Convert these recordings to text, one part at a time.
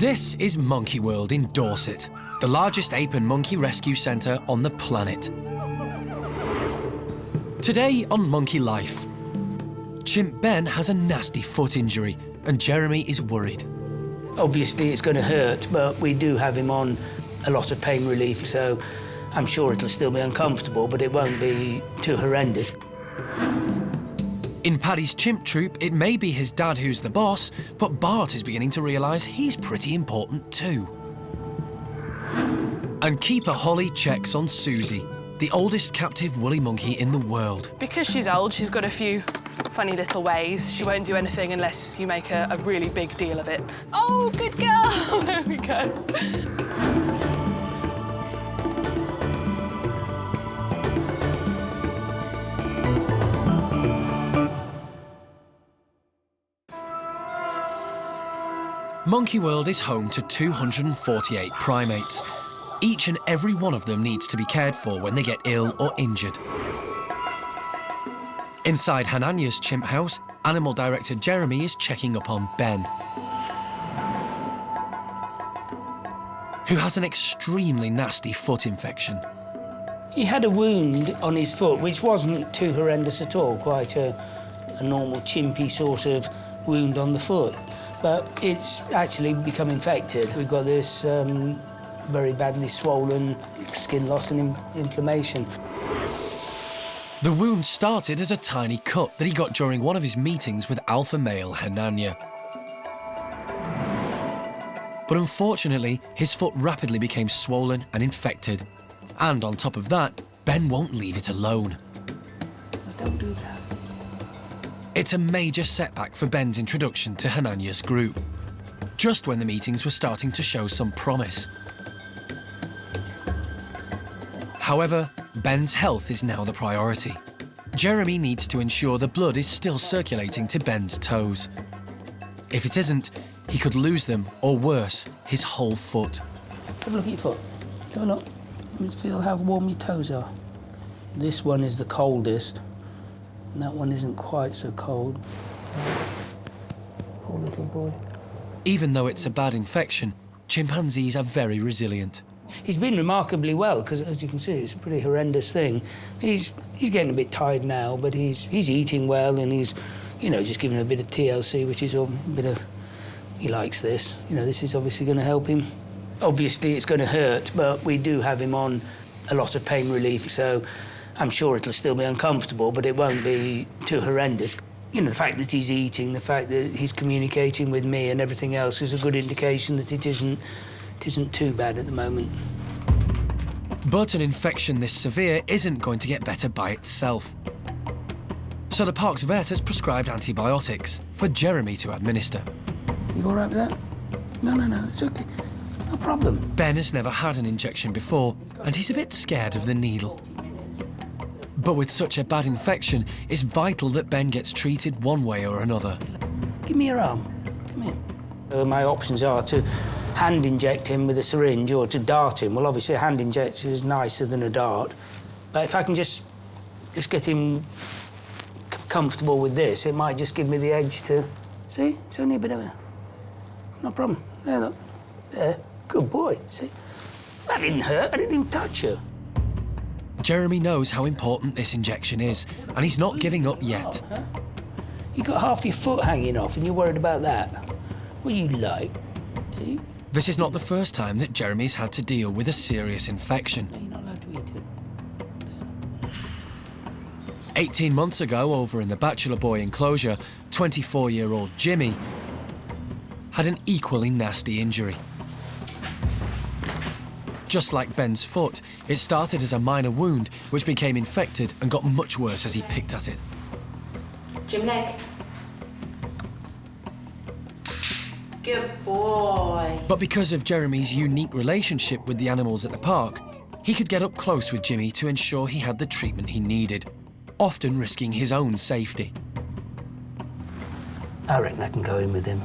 This is Monkey World in Dorset, the largest ape and monkey rescue centre on the planet. Today on Monkey Life, chimp Ben has a nasty foot injury and Jeremy is worried. Obviously it's going to hurt, but we do have him on a lot of pain relief, so I'm sure it'll still be uncomfortable, but it won't be too horrendous. In Paddy's chimp troop, it may be his dad who's the boss, but Bart is beginning to realise he's pretty important too. And Keeper Holly checks on Susie, the oldest captive woolly monkey in the world. Because she's old, she's got a few funny little ways. She won't do anything unless you make a really big deal of it. Oh, good girl! There we go. Monkey World is home to 248 primates. Each and every one of them needs to be cared for when they get ill or injured. Inside Hananya's chimp house, animal director Jeremy is checking up on Ben, who has an extremely nasty foot infection. He had a wound on his foot, which wasn't too horrendous at all, quite a normal chimpy sort of wound on the foot. But it's actually become infected. We've got this very badly swollen skin loss and inflammation. The wound started as a tiny cut that he got during one of his meetings with alpha male Hananya. But unfortunately, his foot rapidly became swollen and infected. And on top of that, Ben won't leave it alone. Don't do that. It's a major setback for Ben's introduction to Hananya's group, just when the meetings were starting to show some promise. However, Ben's health is now the priority. Jeremy needs to ensure the blood is still circulating to Ben's toes. If it isn't, he could lose them, or worse, his whole foot. Have a look at your foot. Have a look. Let me feel how warm your toes are. This one is the coldest. And that one isn't quite so cold. Poor little boy. Even though it's a bad infection, chimpanzees are very resilient. He's been remarkably well, because as you can see, it's a pretty horrendous thing. He's getting a bit tired now, but he's eating well, and he's, you know, just giving a bit of TLC, which is a bit of, he likes this. You know, this is obviously going to help him. Obviously, it's going to hurt, but we do have him on a lot of pain relief, so I'm sure it'll still be uncomfortable, but it won't be too horrendous. You know, the fact that he's eating, the fact that he's communicating with me and everything else is a good indication that it isn't too bad at the moment. But an infection this severe isn't going to get better by itself. So the park's vet has prescribed antibiotics for Jeremy to administer. You all right with that? No, it's okay. No problem. Ben has never had an injection before, and he's a bit scared of the needle. But with such a bad infection, it's vital that Ben gets treated one way or another. Give me your arm. Come here. My options are to hand inject him with a syringe or to dart him. Well, obviously, a hand injector is nicer than a dart. But if I can just get him comfortable with this, it might just give me the edge to... See? It's only a bit of a... No problem. There, look. There. Good boy. See? That didn't hurt. I didn't even touch you. Jeremy knows how important this injection is, and he's not giving up yet. Oh, huh? You got half your foot hanging off and you're worried about that? What you like? See? This is not the first time that Jeremy's had to deal with a serious infection. No, you're not allowed to eat it. 18 months ago, over in the Bachelor Boy enclosure, 24-year-old Jimmy had an equally nasty injury. Just like Ben's foot, it started as a minor wound, which became infected and got much worse as he picked at it. Jim leg. Good boy. But because of Jeremy's unique relationship with the animals at the park, he could get up close with Jimmy to ensure he had the treatment he needed, often risking his own safety. I reckon I can go in with him.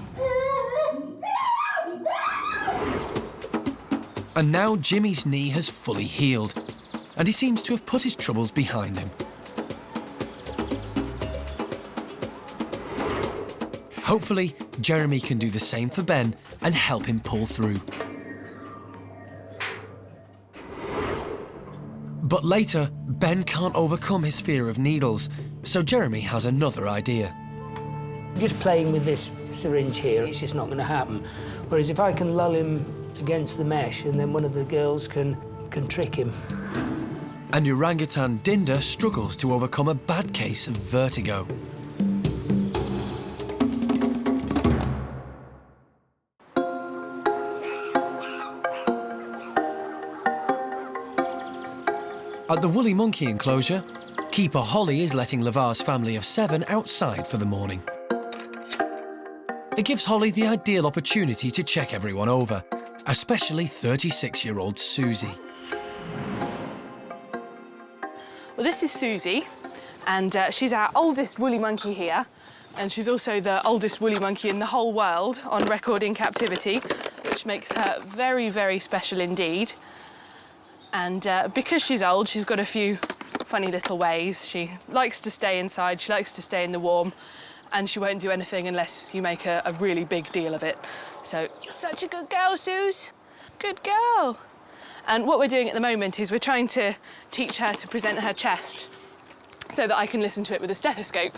And now Jimmy's knee has fully healed, and he seems to have put his troubles behind him. Hopefully, Jeremy can do the same for Ben and help him pull through. But later, Ben can't overcome his fear of needles, so Jeremy has another idea. Just playing with this syringe here, it's just not going to happen. Whereas if I can lull him against the mesh and then one of the girls can trick him. And orangutan Dinda struggles to overcome a bad case of vertigo. At the woolly monkey enclosure, keeper Holly is letting Lavar's family of 7 outside for the morning. It gives Holly the ideal opportunity to check everyone over, especially 36-year-old Susie. Well, this is Susie, and she's our oldest woolly monkey here, and she's also the oldest woolly monkey in the whole world on record in captivity, which makes her very, very special indeed. And because she's old, she's got a few funny little ways. She likes to stay inside, she likes to stay in the warm, and she won't do anything unless you make a really big deal of it. So, you're such a good girl, Suze. Good girl. And what we're doing at the moment is we're trying to teach her to present her chest so that I can listen to it with a stethoscope,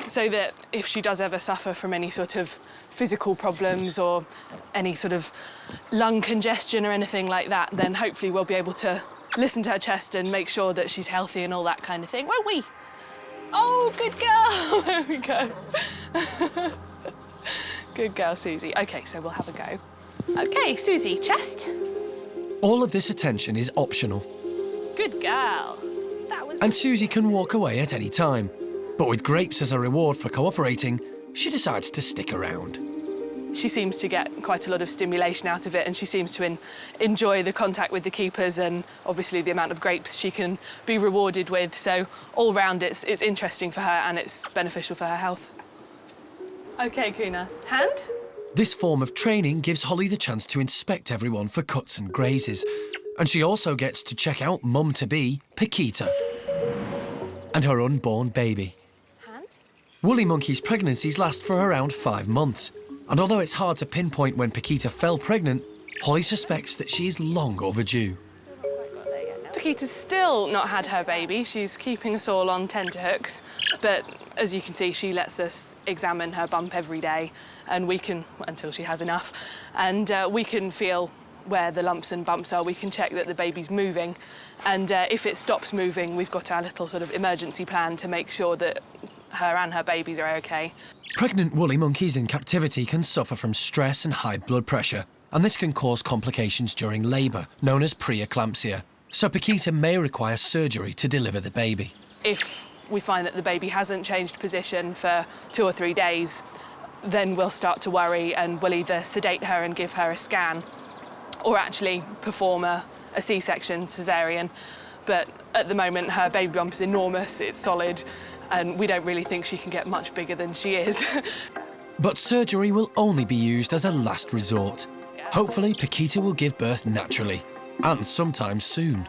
so that if she does ever suffer from any sort of physical problems or any sort of lung congestion or anything like that, then hopefully we'll be able to listen to her chest and make sure that she's healthy and all that kind of thing, won't we? Oh, good girl. There we go. Good girl, Susie. OK, so we'll have a go. OK, Susie, chest. All of this attention is optional. Good girl. That was... And Susie can walk away at any time. But with grapes as a reward for cooperating, she decides to stick around. She seems to get quite a lot of stimulation out of it, and she seems to enjoy the contact with the keepers and obviously the amount of grapes she can be rewarded with. So all round it's interesting for her and it's beneficial for her health. OK, Kuna. Hand? This form of training gives Holly the chance to inspect everyone for cuts and grazes. And she also gets to check out mum-to-be, Paquita, and her unborn baby. Hand? Woolly monkeys' pregnancies last for around 5 months. And although it's hard to pinpoint when Paquita fell pregnant, Holly suspects that she is long overdue. Paquita's still not had her baby. She's keeping us all on tenterhooks. But as you can see, she lets us examine her bump every day, and we can, until she has enough, and we can feel where the lumps and bumps are. We can check that the baby's moving, and if it stops moving, we've got our little sort of emergency plan to make sure that her and her babies are OK. Pregnant woolly monkeys in captivity can suffer from stress and high blood pressure, and this can cause complications during labour, known as preeclampsia. So Paquita may require surgery to deliver the baby. If we find that the baby hasn't changed position for 2 or 3 days, then we'll start to worry and we'll either sedate her and give her a scan or actually perform a C-section, caesarean. But at the moment, her baby bump is enormous, it's solid, and we don't really think she can get much bigger than she is. But surgery will only be used as a last resort. Hopefully, Paquita will give birth naturally, and sometime soon.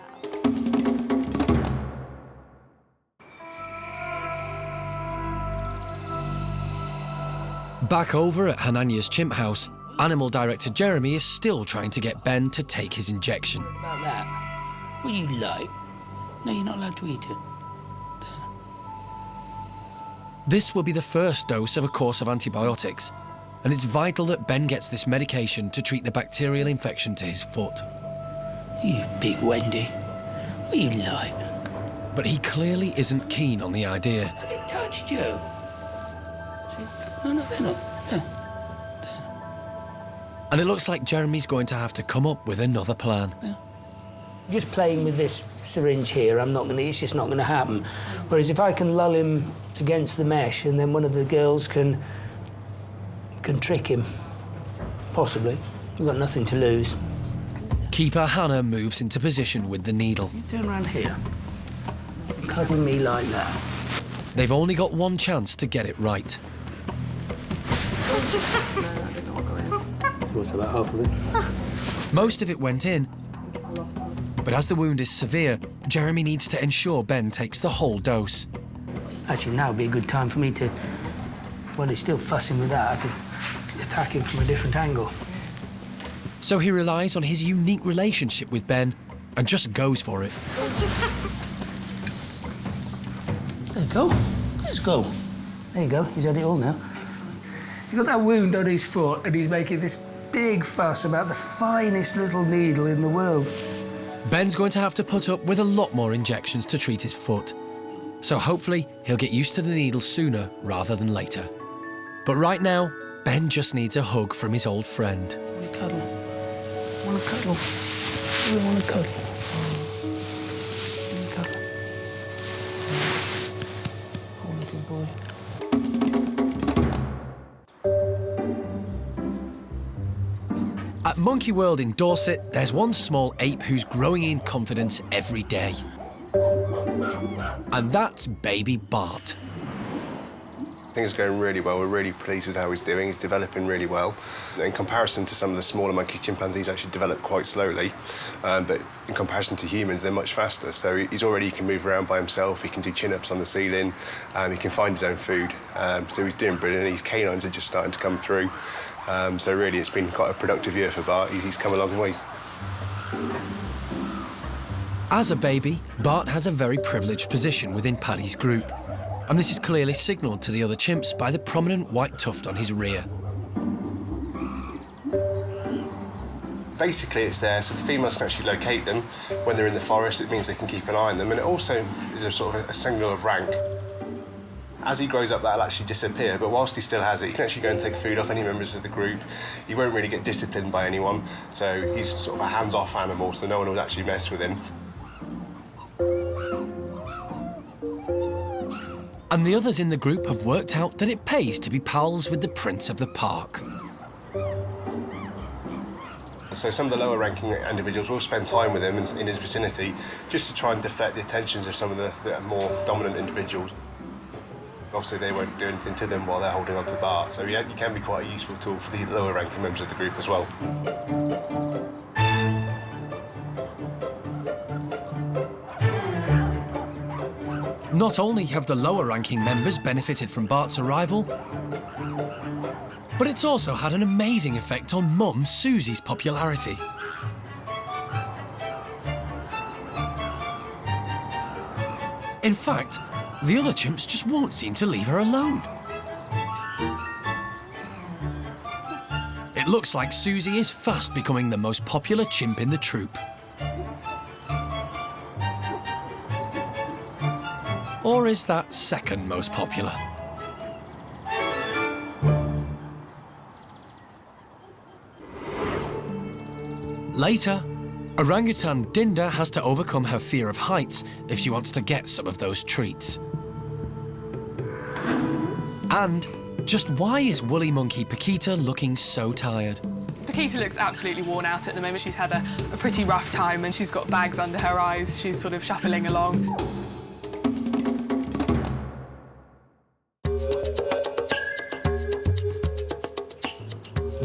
Back over at Hananya's chimp house, animal director Jeremy is still trying to get Ben to take his injection. What about that? What you like? No, you're not allowed to eat it. This will be the first dose of a course of antibiotics, and it's vital that Ben gets this medication to treat the bacterial infection to his foot. You big Wendy. What you like? But he clearly isn't keen on the idea. Have it touched you? See? No, they're not. There. And it looks like Jeremy's going to have to come up with another plan. There. Just playing with this syringe here, it's just not going to happen. Whereas if I can lull him against the mesh and then one of the girls can trick him, possibly. We've got nothing to lose. Keeper Hannah moves into position with the needle. You turn around here. Cuddle me like that. They've only got one chance to get it right. What's about half of it? Most of it went in, but as the wound is severe, Jeremy needs to ensure Ben takes the whole dose. Actually, now would be a good time for me to while he's still fussing with that, I could attack him from a different angle. So he relies on his unique relationship with Ben and just goes for it. There you go. Let's go. There you go. He's had it all now. He's got that wound on his foot and he's making this big fuss about the finest little needle in the world. Ben's going to have to put up with a lot more injections to treat his foot. So hopefully he'll get used to the needle sooner rather than later. But right now, Ben just needs a hug from his old friend. I want to cuddle. I want to cuddle. I really want to cuddle. Poor little boy. At Monkey World in Dorset, there's one small ape who's growing in confidence every day. And that's baby Bart. Things are going really well. We're really pleased with how he's doing. He's developing really well. In comparison to some of the smaller monkeys, chimpanzees actually develop quite slowly. But in comparison to humans, they're much faster. So he can move around by himself. He can do chin-ups on the ceiling. He can find his own food. So he's doing brilliant. His canines are just starting to come through. So really, it's been quite a productive year for Bart. He's come a long way. As a baby, Bart has a very privileged position within Paddy's group. And this is clearly signalled to the other chimps by the prominent white tuft on his rear. Basically, it's there so the females can actually locate them. When they're in the forest, it means they can keep an eye on them, and it also is a sort of a signal of rank. As he grows up, that'll actually disappear, but whilst he still has it, he can actually go and take food off any members of the group. He won't really get disciplined by anyone, so he's sort of a hands-off animal, so no one will actually mess with him. And the others in the group have worked out that it pays to be pals with the prince of the park. So some of the lower-ranking individuals will spend time with him in his vicinity just to try and deflect the attentions of some of the more dominant individuals. Obviously, they won't do anything to them while they're holding on to Bart, so yeah, he can be quite a useful tool for the lower-ranking members of the group as well. Not only have the lower-ranking members benefited from Bart's arrival, but it's also had an amazing effect on Mum Susie's popularity. In fact, the other chimps just won't seem to leave her alone. It looks like Susie is fast becoming the most popular chimp in the troop. Or is that second most popular? Later, orangutan Dinda has to overcome her fear of heights if she wants to get some of those treats. And just why is woolly monkey Paquita looking so tired? Paquita looks absolutely worn out at the moment. She's had a pretty rough time and she's got bags under her eyes. She's sort of shuffling along.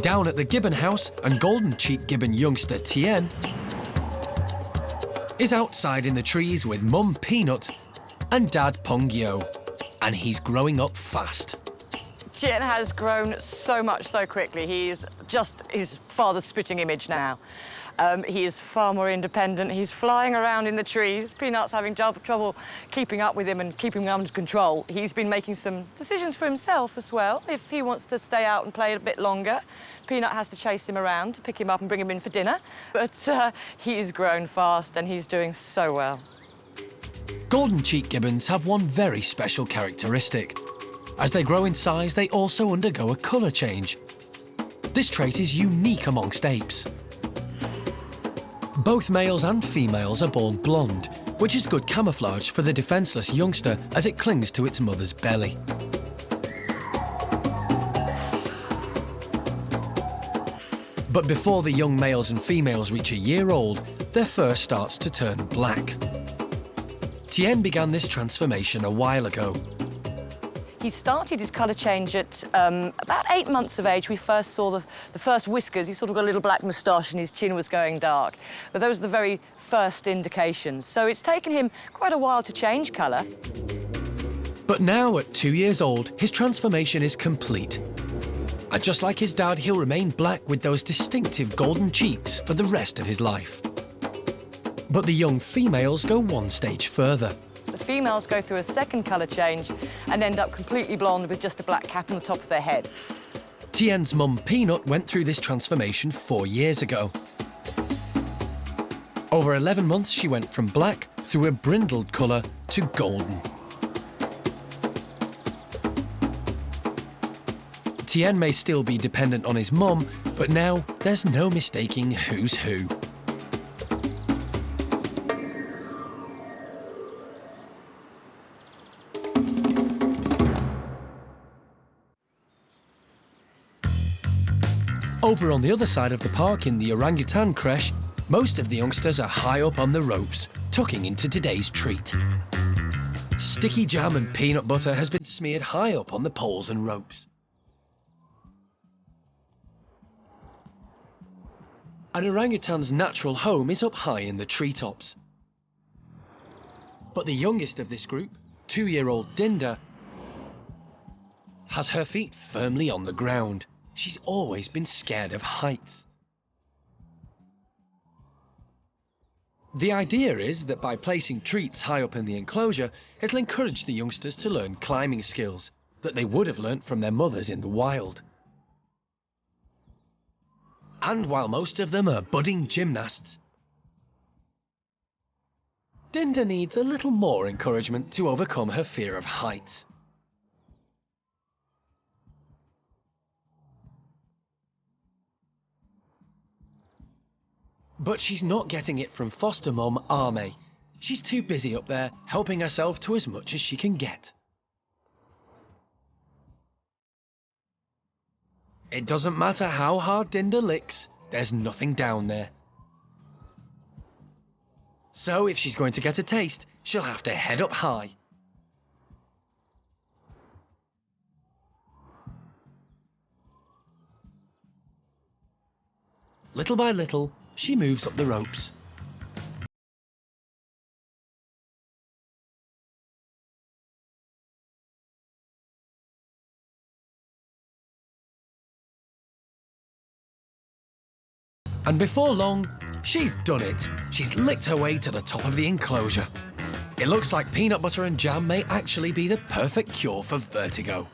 Down at the gibbon house, and golden-cheeked gibbon youngster Tien is outside in the trees with Mum Peanut and Dad Pongyo, and he's growing up fast. Tien has grown so much so quickly. He's just his father's spitting image now. He is far more independent. He's flying around in the trees. Peanut's having trouble keeping up with him and keeping him under control. He's been making some decisions for himself as well. If he wants to stay out and play a bit longer, Peanut has to chase him around to pick him up and bring him in for dinner. But he's grown fast and he's doing so well. Golden-cheeked gibbons have one very special characteristic. As they grow in size, they also undergo a colour change. This trait is unique amongst apes. Both males and females are born blonde, which is good camouflage for the defenceless youngster as it clings to its mother's belly. But before the young males and females reach a year old, their fur starts to turn black. Tien began this transformation a while ago. He started his colour change at about 8 months of age. We first saw the first whiskers. He sort of got a little black moustache and his chin was going dark. But those are the very first indications. So it's taken him quite a while to change colour. But now, at 2 years old, his transformation is complete. And just like his dad, he'll remain black with those distinctive golden cheeks for the rest of his life. But the young females go one stage further. The females go through a second colour change and end up completely blonde with just a black cap on the top of their head. Tien's mum, Peanut, went through this transformation 4 years ago. Over 11 months, she went from black through a brindled colour to golden. Tien may still be dependent on his mum, but now there's no mistaking who's who. Over on the other side of the park in the orangutan creche, most of the youngsters are high up on the ropes, tucking into today's treat. Sticky jam and peanut butter has been smeared high up on the poles and ropes. An orangutan's natural home is up high in the treetops. But the youngest of this group, 2-year-old Dinda, has her feet firmly on the ground. She's always been scared of heights. The idea is that by placing treats high up in the enclosure, it'll encourage the youngsters to learn climbing skills that they would have learnt from their mothers in the wild. And while most of them are budding gymnasts, Dinda needs a little more encouragement to overcome her fear of heights. But she's not getting it from foster mum Ame. She's too busy up there helping herself to as much as she can get. It doesn't matter how hard Dinda licks, there's nothing down there. So if she's going to get a taste, she'll have to head up high. Little by little, she moves up the ropes. And before long, she's done it. She's licked her way to the top of the enclosure. It looks like peanut butter and jam may actually be the perfect cure for vertigo.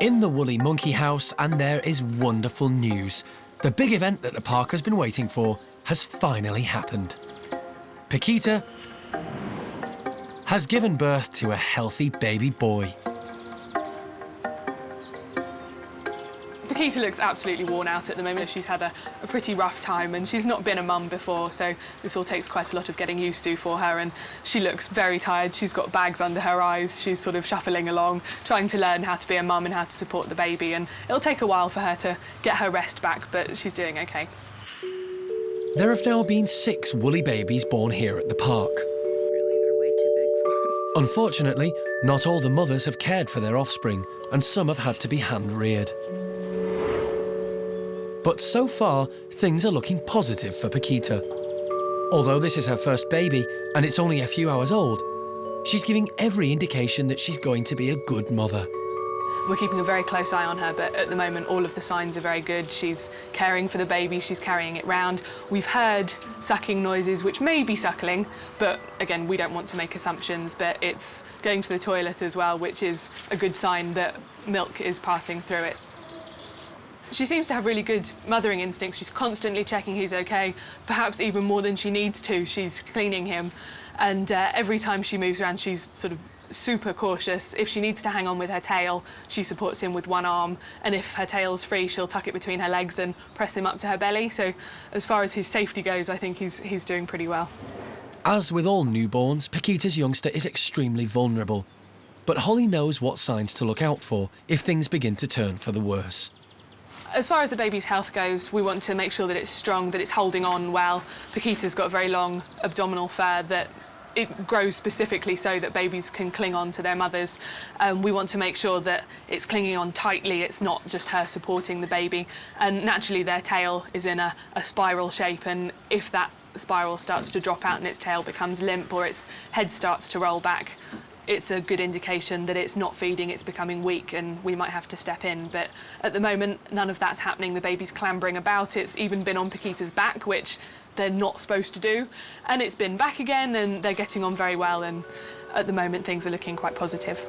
In the Woolly Monkey House, and there is wonderful news. The big event that the park has been waiting for has finally happened. Paquita has given birth to a healthy baby boy. Paquita looks absolutely worn out at the moment. She's had a pretty rough time and she's not been a mum before, so this all takes quite a lot of getting used to for her, and she looks very tired. She's got bags under her eyes. She's sort of shuffling along, trying to learn how to be a mum and how to support the baby, and it'll take a while for her to get her rest back, but she's doing okay. There have now been 6 woolly babies born here at the park. Unfortunately, not all the mothers have cared for their offspring, and some have had to be hand-reared. But so far, things are looking positive for Paquita. Although this is her first baby, and it's only a few hours old, she's giving every indication that she's going to be a good mother. We're keeping a very close eye on her, but at the moment all of the signs are very good. She's caring for the baby, she's carrying it round. We've heard sucking noises, which may be suckling, but again, we don't want to make assumptions, but it's going to the toilet as well, which is a good sign that milk is passing through it. She seems to have really good mothering instincts. She's constantly checking he's okay, perhaps even more than she needs to. She's cleaning him, and every time she moves around, she's sort of super cautious. If she needs to hang on with her tail, she supports him with one arm, and if her tail's free, she'll tuck it between her legs and press him up to her belly. So as far as his safety goes, I think he's doing pretty well. As with all newborns, Paquita's youngster is extremely vulnerable, but Holly knows what signs to look out for if things begin to turn for the worse. As far as the baby's health goes, we want to make sure that it's strong, that it's holding on well. Paquita's got very long abdominal fur that it grows specifically so that babies can cling on to their mothers. We want to make sure that it's clinging on tightly, it's not just her supporting the baby. And naturally their tail is in a spiral shape, and if that spiral starts to drop out and its tail becomes limp or its head starts to roll back, it's a good indication that it's not feeding, it's becoming weak, and we might have to step in. But at the moment, none of that's happening. The baby's clambering about. It's even been on Paquita's back, which they're not supposed to do. And it's been back again, and they're getting on very well. And at the moment, things are looking quite positive.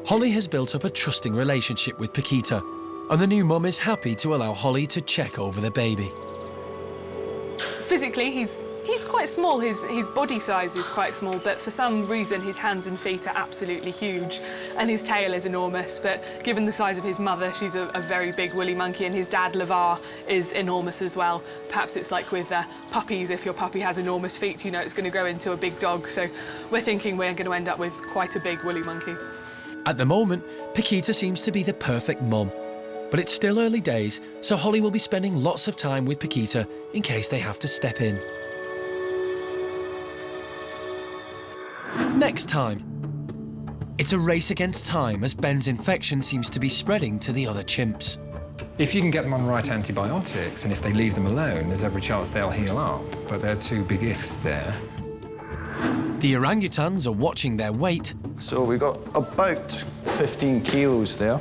Holly has built up a trusting relationship with Paquita, and the new mum is happy to allow Holly to check over the baby. Physically, he's quite small. His body size is quite small, but for some reason his hands and feet are absolutely huge, and his tail is enormous. But given the size of his mother, she's a very big woolly monkey, and his dad, Lavar, is enormous as well. Perhaps it's like with puppies, if your puppy has enormous feet, you know it's going to grow into a big dog. So we're thinking we're going to end up with quite a big woolly monkey. At the moment, Paquita seems to be the perfect mum. But it's still early days, so Holly will be spending lots of time with Paquita in case they have to step in. Next time. It's a race against time as Ben's infection seems to be spreading to the other chimps. If you can get them on the right antibiotics, and if they leave them alone, there's every chance they'll heal up. But there are two big ifs there. The orangutans are watching their weight. So we got about 15 kilos there.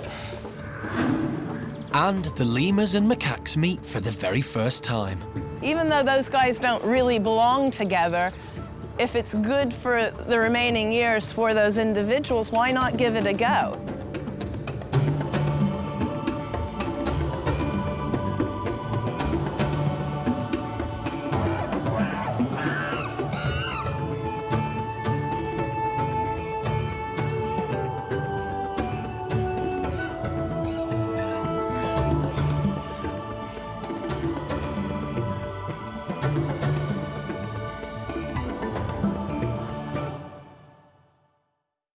And the lemurs and macaques meet for the very first time. Even though those guys don't really belong together, if it's good for the remaining years for those individuals, why not give it a go?